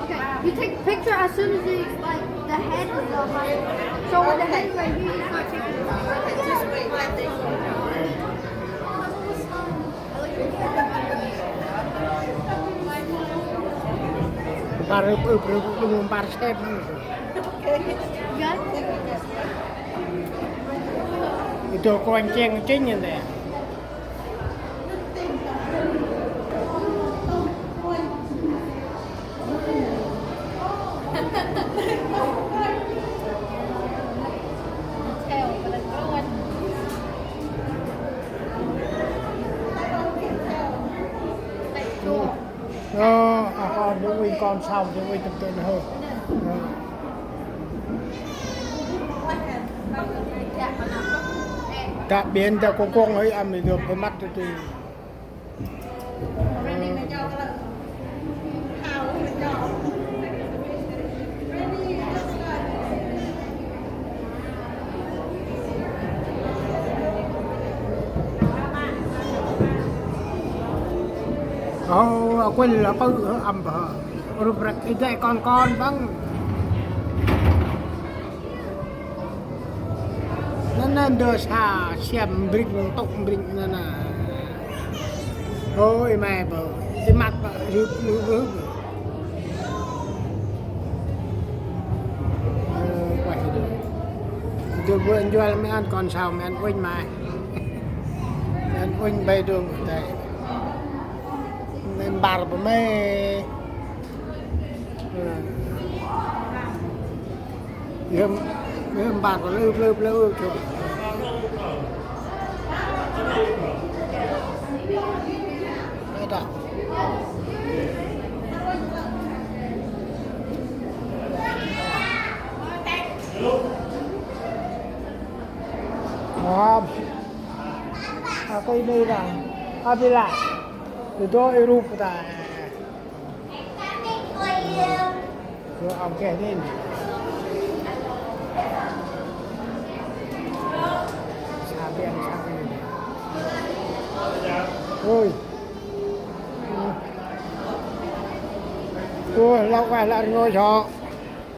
Okay, you take a picture as soon as it's like the head is like, so when the head is right here, you start taking it. Just wait like this. Bà rụp luôn bà xem nó Good? itu kencing kencingnya deh. Tail, but it's going. Like jaw. Họ đừng quên con sau đừng quên tập tên hơn. Đã biến cho con ấy ăn thì được cái mắt thì quên là có ẩm bờ rồi cái dạy con vâng nên đưa xa xem bring tụng bring nên là ôi mẹ bờ cái mặt rướp quay được tôi vừa cho mấy ăn còn sao mấy ăn quên mà ăn quên bay đường tại nên bà của mấy nhưng bà có lưu thôi đây đó không cái đây là đi lại từ đó Europe ta rồi ông kể lên ôi lâu quá lại ngồi cho